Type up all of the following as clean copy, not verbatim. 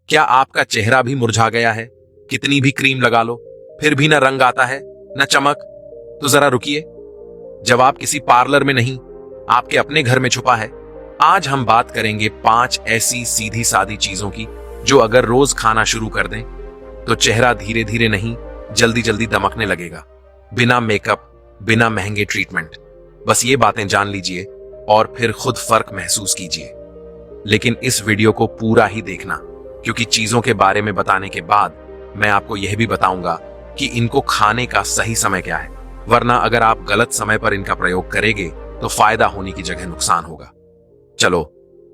क्या आपका चेहरा भी मुरझा गया है? कितनी भी क्रीम लगा लो फिर भी न रंग आता है न चमक? तो जरा रुकिए, जवाब किसी पार्लर में नहीं, आपके अपने घर में छुपा है। आज हम बात करेंगे 5 ऐसी सीधी सादी चीजों की जो अगर रोज खाना शुरू कर दें तो चेहरा धीरे धीरे नहीं, जल्दी जल्दी दमकने लगेगा। बिना मेकअप, बिना महंगे ट्रीटमेंट। बस ये बातें जान लीजिए और फिर खुद फर्क महसूस कीजिए। लेकिन इस वीडियो को पूरा ही देखना, क्योंकि चीजों के बारे में बताने के बाद मैं आपको यह भी बताऊंगा कि इनको खाने का सही समय क्या है, वरना अगर आप गलत समय पर इनका प्रयोग करेंगे तो फायदा होने की जगह नुकसान होगा। चलो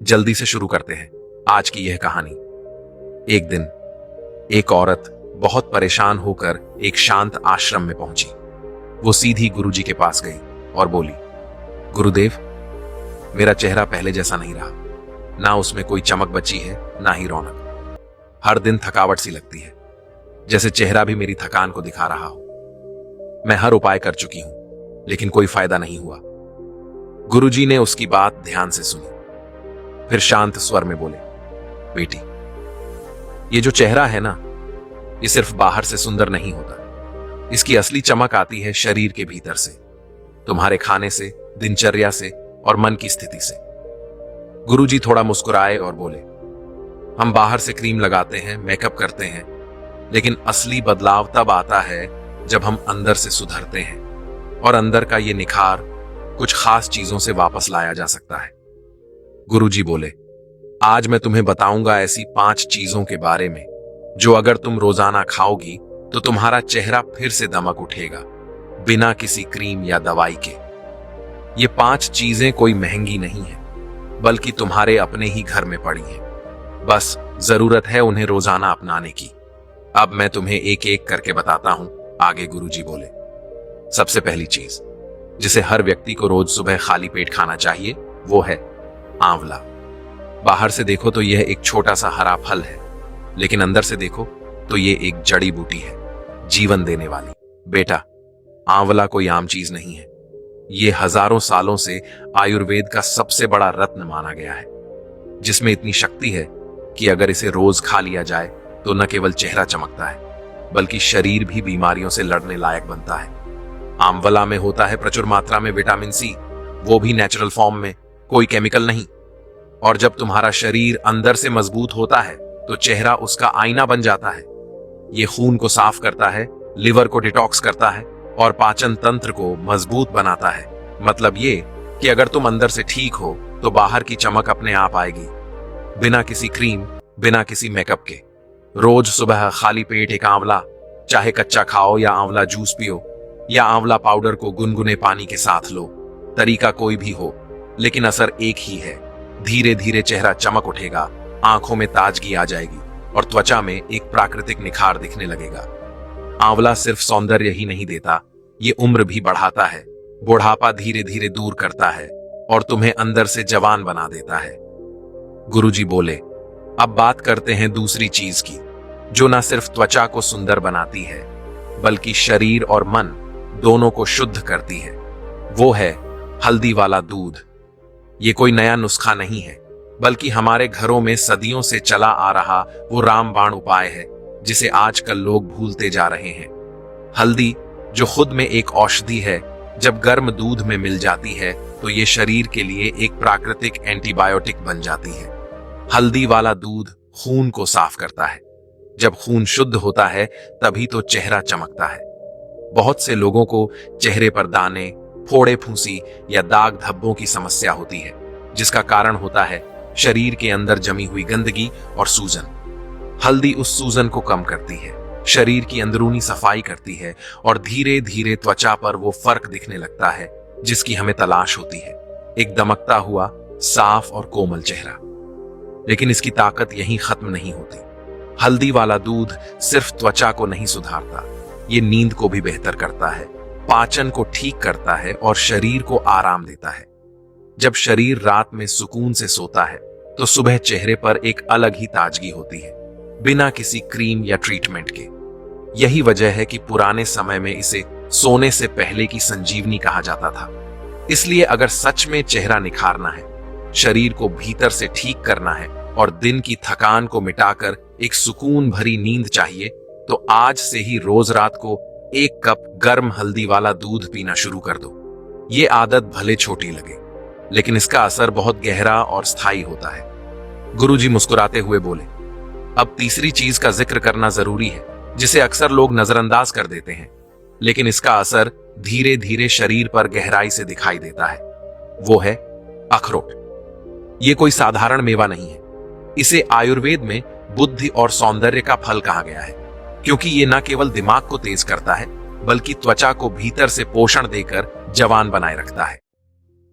जल्दी से शुरू करते हैं आज की यह कहानी। एक दिन एक औरत बहुत परेशान होकर एक शांत आश्रम में पहुंची। वो सीधी गुरुजी के पास गई और बोली, गुरुदेव, मेरा चेहरा पहले जैसा नहीं रहा, ना उसमें कोई चमक बची है ना ही रौनक। हर दिन थकावट सी लगती है, जैसे चेहरा भी मेरी थकान को दिखा रहा हो। मैं हर उपाय कर चुकी हूं लेकिन कोई फायदा नहीं हुआ। गुरुजी ने उसकी बात ध्यान से सुनी, फिर शांत स्वर में बोले, बेटी, ये जो चेहरा है ना, ये सिर्फ बाहर से सुंदर नहीं होता। इसकी असली चमक आती है शरीर के भीतर से, तुम्हारे खाने से, दिनचर्या से और मन की स्थिति से। गुरुजी थोड़ा मुस्कुराए और बोले, हम बाहर से क्रीम लगाते हैं, मेकअप करते हैं, लेकिन असली बदलाव तब आता है जब हम अंदर से सुधरते हैं, और अंदर का ये निखार कुछ खास चीजों से वापस लाया जा सकता है। गुरुजी बोले, आज मैं तुम्हें बताऊंगा ऐसी 5 चीजों के बारे में जो अगर तुम रोजाना खाओगी तो तुम्हारा चेहरा फिर से दमक उठेगा, बिना किसी क्रीम या दवाई के। ये 5 चीजें कोई महंगी नहीं है, बल्कि तुम्हारे अपने ही घर में पड़ी हैं। बस जरूरत है उन्हें रोजाना अपनाने की। अब मैं तुम्हें एक एक करके बताता हूं, आगे गुरुजी बोले। सबसे पहली चीज जिसे हर व्यक्ति को रोज सुबह खाली पेट खाना चाहिए वो है आंवला। बाहर से देखो तो यह एक छोटा सा हरा फल है, लेकिन अंदर से देखो तो यह एक जड़ी बूटी है, जीवन देने वाली। बेटा, आंवला कोई आम चीज नहीं है। यह हजारों सालों से आयुर्वेद का सबसे बड़ा रत्न माना गया है, जिसमें इतनी शक्ति है कि अगर इसे रोज खा लिया जाए तो न केवल चेहरा चमकता है, बल्कि शरीर भी बीमारियों से लड़ने लायक बनता है। आंवला में होता है प्रचुर मात्रा में विटामिन सी, वो भी नेचुरल फॉर्म में, कोई केमिकल नहीं। और जब तुम्हारा शरीर अंदर से मजबूत होता है तो चेहरा उसका आईना बन जाता है। ये खून को साफ करता है, लिवर को डिटॉक्स करता है और पाचन तंत्र को मजबूत बनाता है। मतलब ये कि अगर तुम अंदर से ठीक हो तो बाहर की चमक अपने आप आएगी, बिना किसी क्रीम, बिना किसी मेकअप के। रोज सुबह खाली पेट एक आंवला, चाहे कच्चा खाओ या आंवला जूस पियो या आंवला पाउडर को गुनगुने पानी के साथ लो। तरीका कोई भी हो, लेकिन असर एक ही है। धीरे धीरे चेहरा चमक उठेगा, आंखों में ताजगी आ जाएगी और त्वचा में एक प्राकृतिक निखार दिखने लगेगा। आंवला सिर्फ सौंदर्य ही नहीं देता, ये उम्र भी बढ़ाता है, बुढ़ापा धीरे धीरे दूर करता है और तुम्हें अंदर से जवान बना देता है। गुरुजी बोले, अब बात करते हैं दूसरी चीज की, जो ना सिर्फ त्वचा को सुंदर बनाती है, बल्कि शरीर और मन दोनों को शुद्ध करती है। वो है हल्दी वाला दूध। ये कोई नया नुस्खा नहीं है, बल्कि हमारे घरों में सदियों से चला आ रहा वो रामबाण उपाय है, जिसे आजकल लोग भूलते जा रहे हैं। हल्दी, जो खुद में एक औषधि है, जब गर्म दूध में मिल जाती है तो ये शरीर के लिए एक प्राकृतिक एंटीबायोटिक बन जाती है। हल्दी वाला दूध खून को साफ करता है। जब खून शुद्ध होता है तभी तो चेहरा चमकता है। बहुत से लोगों को चेहरे पर दाने, फोड़े फूंसी या दाग धब्बों की समस्या होती है, जिसका कारण होता है शरीर के अंदर जमी हुई गंदगी और सूजन। हल्दी उस सूजन को कम करती है, शरीर की अंदरूनी सफाई करती है और धीरे धीरे त्वचा पर वो फर्क दिखने लगता है जिसकी हमें तलाश होती है, एक दमकता हुआ, साफ और कोमल चेहरा। लेकिन इसकी ताकत यहीं खत्म नहीं होती। हल्दी वाला दूध सिर्फ त्वचा को नहीं सुधारता, ये नींद को भी बेहतर करता है, पाचन को ठीक करता है और शरीर को आराम देता है। जब शरीर रात में सुकून से सोता है तो सुबह चेहरे पर एक अलग ही ताजगी होती है, बिना किसी क्रीम या ट्रीटमेंट के। यही वजह है कि पुराने समय में इसे सोने से पहले की संजीवनी कहा जाता था। इसलिए अगर सच में चेहरा निखारना है, शरीर को भीतर से ठीक करना है और दिन की थकान को मिटाकर एक सुकून भरी नींद चाहिए तो आज से ही रोज रात को 1 कप गर्म हल्दी वाला दूध पीना शुरू कर दो। ये आदत भले छोटी लगे, लेकिन इसका असर बहुत गहरा और स्थायी होता है। गुरुजी मुस्कुराते हुए बोले, अब तीसरी चीज का जिक्र करना जरूरी है, जिसे अक्सर लोग नजरअंदाज कर देते हैं, लेकिन इसका असर धीरे धीरे शरीर पर गहराई से दिखाई देता है। वो है अखरोट। ये कोई साधारण मेवा नहीं है। इसे आयुर्वेद में बुद्धि और सौंदर्य का फल कहा गया है, क्योंकि ये न केवल दिमाग को तेज करता है, बल्कि त्वचा को भीतर से पोषण देकर जवान बनाए रखता है।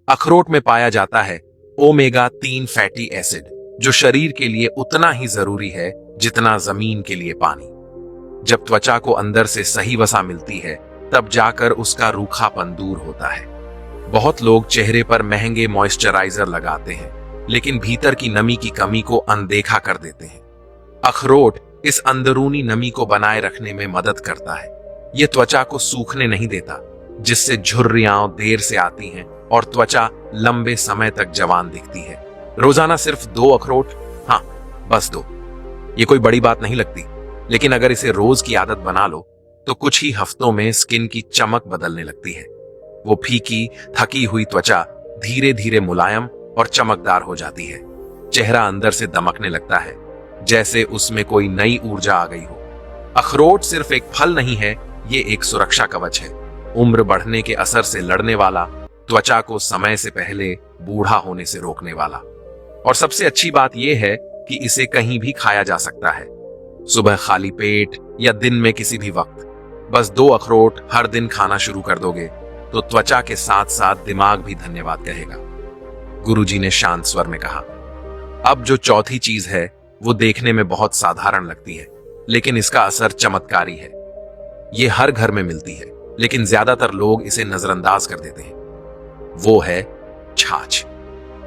अखरोट में पाया जाता है ओमेगा 3 फैटी एसिड, जो शरीर के लिए उतना ही जरूरी है जितना जमीन के लिए पानी। जब त्वचा को अंदर से सही वसा मिलती है, तब जाकर उसका रूखापन दूर होता है। बहुत लोग चेहरे पर महंगे मॉइस्चराइजर लगाते हैं, लेकिन भीतर की नमी की कमी को अनदेखा कर देते हैं। अखरोट इस अंदरूनी नमी को बनाए रखने में मदद करता है। यह त्वचा को सूखने नहीं देता, जिससे झुर्रियां देर से आती हैं और त्वचा लंबे समय तक जवान दिखती है। रोजाना सिर्फ 2 अखरोट, हाँ बस 2। ये कोई बड़ी बात नहीं लगती, लेकिन अगर इसे रोज की आदत बना लो तो कुछ ही हफ्तों में स्किन की चमक बदलने लगती है। वो फीकी थकी हुई त्वचा धीरे धीरे मुलायम और चमकदार हो जाती है। चेहरा अंदर से दमकने लगता है, जैसे उसमें कोई नई ऊर्जा आ गई हो। अखरोट सिर्फ एक फल नहीं है, ये एक सुरक्षा कवच है। उम्र बढ़ने के असर से लड़ने वाला, त्वचा को समय से पहले बूढ़ा होने से रोकने वाला। और सबसे अच्छी बात यह है कि इसे कहीं भी खाया जा सकता है, सुबह खाली पेट या दिन में किसी भी वक्त। बस 2 अखरोट हर दिन खाना शुरू कर दोगे तो त्वचा के साथ साथ दिमाग भी धन्यवाद कहेगा। गुरुजी ने शांत स्वर में कहा। अब जो चौथी चीज है वो देखने में बहुत साधारण लगती है, लेकिन इसका असर चमत्कारी है। ये हर घर में मिलती है, लेकिन ज्यादातर लोग इसे नजरअंदाज कर देते हैं। वो है छाछ।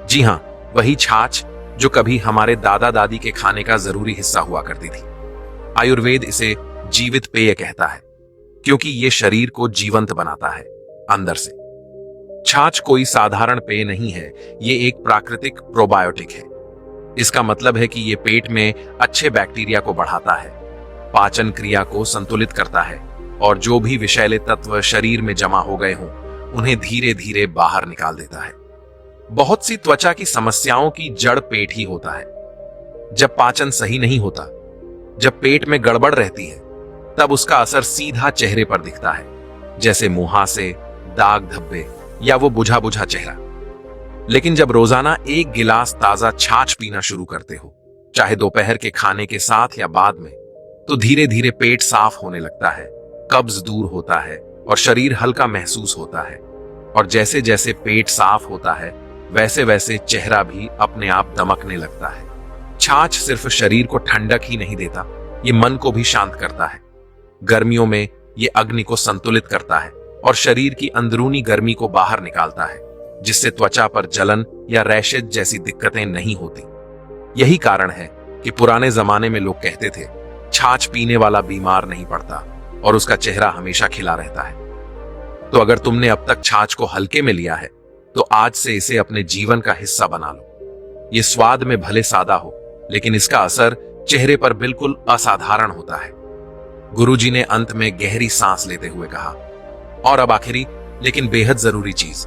जी हां, वही छाछ जो कभी हमारे दादा दादी के खाने का जरूरी हिस्सा हुआ करती थी। आयुर्वेद इसे जीवित पेय कहता है, क्योंकि ये शरीर को जीवंत बनाता है अंदर से। छाछ कोई साधारण पेय नहीं है, ये एक प्राकृतिक प्रोबायोटिक है। इसका मतलब है कि ये पेट में अच्छे बैक्टीरिया को बढ़ाता है, पाचन क्रिया को संतुलित करता है और जो भी विषैले तत्व शरीर में जमा हो गए हों उन्हें धीरे धीरे बाहर निकाल देता है। बहुत सी त्वचा की समस्याओं की जड़ पेट ही होता है। जब पाचन सही नहीं होता, जब पेट में गड़बड़ रहती है, तब उसका असर सीधा चेहरे पर दिखता है, जैसे मुहासे, दाग धब्बे या वो बुझा बुझा चेहरा। लेकिन जब रोजाना 1 गिलास ताजा छाछ पीना शुरू करते हो, चाहे दोपहर के खाने के साथ या बाद में, तो धीरे धीरे पेट साफ होने लगता है, कब्ज दूर होता है और शरीर हल्का महसूस होता है। और जैसे जैसे पेट साफ होता है, वैसे वैसे चेहरा भी अपने आप दमकने लगता है। छाछ सिर्फ शरीर को ठंडक ही नहीं देता, ये मन को भी शांत करता है। गर्मियों में ये अग्नि को संतुलित करता है और शरीर की अंदरूनी गर्मी को बाहर निकालता है, जिससे त्वचा पर जलन या रैशेज जैसी दिक्कतें नहीं होती। यही कारण है कि पुराने जमाने में लोग कहते थे, छाछ पीने वाला बीमार नहीं पड़ता और उसका चेहरा हमेशा खिला रहता है। तो अगर तुमने अब तक छाछ को हल्के में लिया है, तो आज से इसे अपने जीवन का हिस्सा बना लो। ये स्वाद में भले सादा हो, लेकिन इसका असर चेहरे पर बिल्कुल असाधारण होता है। गुरुजी ने अंत में गहरी सांस लेते हुए कहा, और अब आखिरी लेकिन बेहद जरूरी चीज,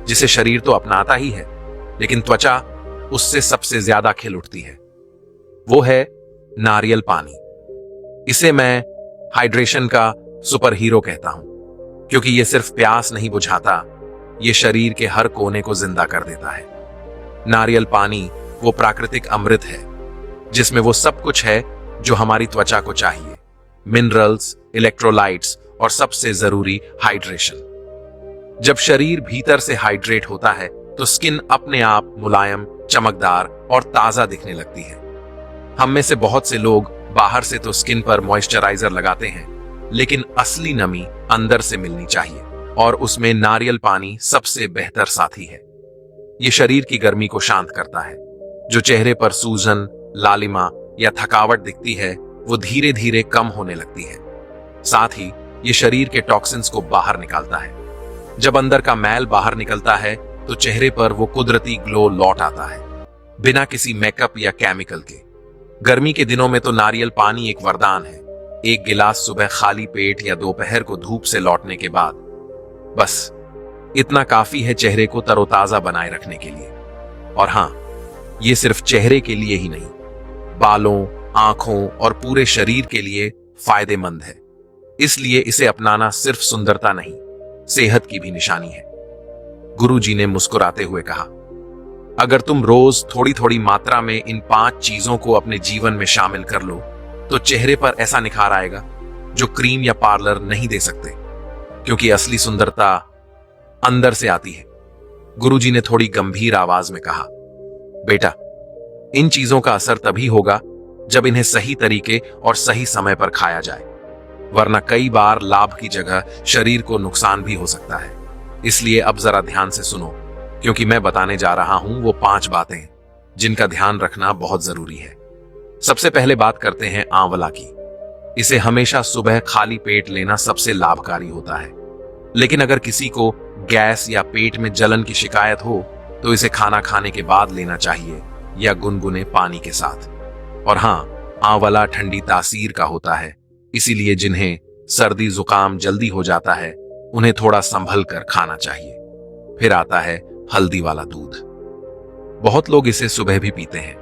जिसे शरीर तो अपनाता ही है, लेकिन त्वचा उससे सबसे ज्यादा खिल उठती है, वो है नारियल पानी। इसे मैं हाइड्रेशन का सुपर हीरो कहता हूं, क्योंकि यह सिर्फ प्यास नहीं बुझाता, ये शरीर के हर कोने को जिंदा कर देता है। नारियल पानी वो प्राकृतिक अमृत है, जिसमें वो सब कुछ है जो हमारी त्वचा को चाहिए, मिनरल्स, इलेक्ट्रोलाइट्स और सबसे जरूरी हाइड्रेशन। जब शरीर भीतर से हाइड्रेट होता है, तो स्किन अपने आप मुलायम, चमकदार और ताजा दिखने लगती है। हम में से बहुत से लोग बाहर से तो स्किन पर मॉइस्चराइजर लगाते हैं, लेकिन असली नमी अंदर से मिलनी चाहिए, और उसमें नारियल पानी सबसे बेहतर साथी है। ये शरीर की गर्मी को शांत करता है। जो चेहरे पर सूजन, लालिमा या थकावट दिखती है, वो धीरे धीरे कम होने लगती है। साथ ही ये शरीर के टॉक्सिन्स को बाहर निकालता है। जब अंदर का मैल बाहर निकलता है, तो चेहरे पर वो कुदरती ग्लो लौट आता है, बिना किसी मेकअप या केमिकल के। गर्मी के दिनों में तो नारियल पानी एक वरदान है। एक गिलास सुबह खाली पेट या दोपहर को धूप से लौटने के बाद, बस इतना काफी है चेहरे को तरोताजा बनाए रखने के लिए। और हां, ये सिर्फ चेहरे के लिए ही नहीं, बालों, आंखों और पूरे शरीर के लिए फायदेमंद है। इसलिए इसे अपनाना सिर्फ सुंदरता नहीं, सेहत की भी निशानी है। गुरुजी ने मुस्कुराते हुए कहा, अगर तुम रोज थोड़ी थोड़ी मात्रा में इन 5 चीजों को अपने जीवन में शामिल कर लो तो चेहरे पर ऐसा निखार आएगा जो क्रीम या पार्लर नहीं दे सकते, क्योंकि असली सुंदरता अंदर से आती है। गुरुजी ने थोड़ी गंभीर आवाज में कहा, बेटा, इन चीजों का असर तभी होगा जब इन्हें सही तरीके और सही समय पर खाया जाए, वरना कई बार लाभ की जगह शरीर को नुकसान भी हो सकता है। इसलिए अब जरा ध्यान से सुनो, क्योंकि मैं बताने जा रहा हूं वो 5 बातें जिनका ध्यान रखना बहुत जरूरी है। सबसे पहले बात करते हैं आंवला की। इसे हमेशा सुबह खाली पेट लेना सबसे लाभकारी होता है, लेकिन अगर किसी को गैस या पेट में जलन की शिकायत हो तो इसे खाना खाने के बाद लेना चाहिए या गुनगुने पानी के साथ। और हां, आंवला ठंडी तासीर का होता है, इसीलिए जिन्हें सर्दी जुकाम जल्दी हो जाता है उन्हें थोड़ा संभल कर खाना चाहिए। फिर आता है हल्दी वाला दूध। बहुत लोग इसे सुबह भी पीते हैं,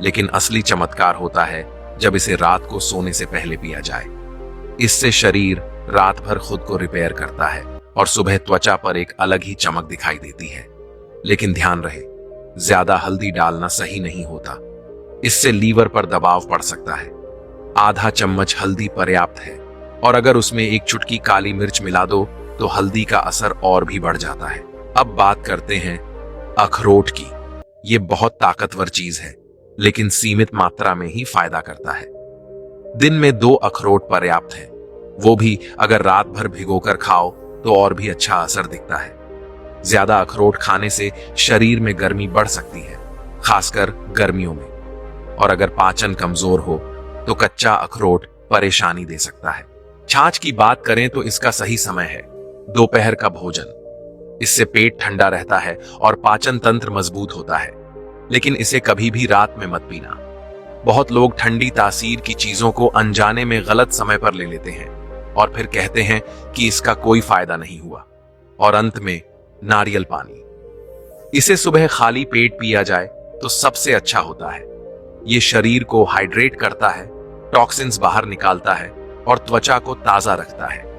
लेकिन असली चमत्कार होता है जब इसे रात को सोने से पहले पिया जाए। इससे शरीर रात भर खुद को रिपेयर करता है और सुबह त्वचा पर एक अलग ही चमक दिखाई देती है। लेकिन ध्यान रहे, ज्यादा हल्दी डालना सही नहीं होता, इससे लीवर पर दबाव पड़ सकता है। आधा चम्मच हल्दी पर्याप्त है, और अगर उसमें एक चुटकी काली मिर्च मिला दो तो हल्दी का असर और भी बढ़ जाता है। अब बात करते हैं अखरोट की। ये बहुत ताकतवर चीज है, लेकिन सीमित मात्रा में ही फायदा करता है। दिन में 2 अखरोट पर्याप्त है, वो भी अगर रात भर भिगोकर खाओ तो और भी अच्छा असर दिखता है। ज्यादा अखरोट खाने से शरीर में गर्मी बढ़ सकती है, खासकर गर्मियों में। और अगर पाचन कमजोर हो तो कच्चा अखरोट परेशानी दे सकता है। छाछ की बात करें तो इसका सही समय है दोपहर का भोजन। इससे पेट ठंडा रहता है और पाचन तंत्र मजबूत होता है, लेकिन इसे कभी भी रात में मत पीना। बहुत लोग ठंडी तासीर की चीजों को अनजाने में गलत समय पर ले लेते हैं और फिर कहते हैं कि इसका कोई फायदा नहीं हुआ। और अंत में नारियल पानी। इसे सुबह खाली पेट पिया जाए तो सबसे अच्छा होता है। ये शरीर को हाइड्रेट करता है, टॉक्सिन्स बाहर निकालता है और त्वचा को ताजा रखता है।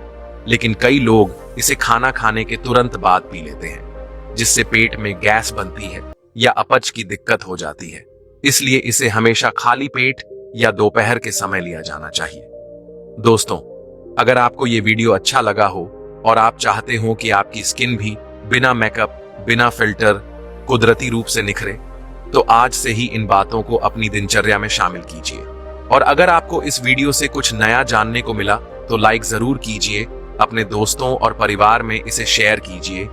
लेकिन कई लोग इसे खाना खाने के तुरंत बाद पी लेते हैं, जिससे पेट में गैस बनती है या अपच की दिक्कत हो जाती है। इसलिए इसे हमेशा खाली पेट या दोपहर के समय लिया जाना चाहिए। दोस्तों, अगर आपको ये वीडियो अच्छा लगा हो और आप चाहते हो कि आपकी स्किन भी बिना मेकअप, बिना फिल्टर, कुदरती रूप से निखरे, तो आज से ही इन बातों को अपनी दिनचर्या में शामिल कीजिए। और अगर आपको इस वीडियो से कुछ नया जानने को मिला तो लाइक जरूर कीजिए, अपने दोस्तों और परिवार में इसे शेयर कीजिए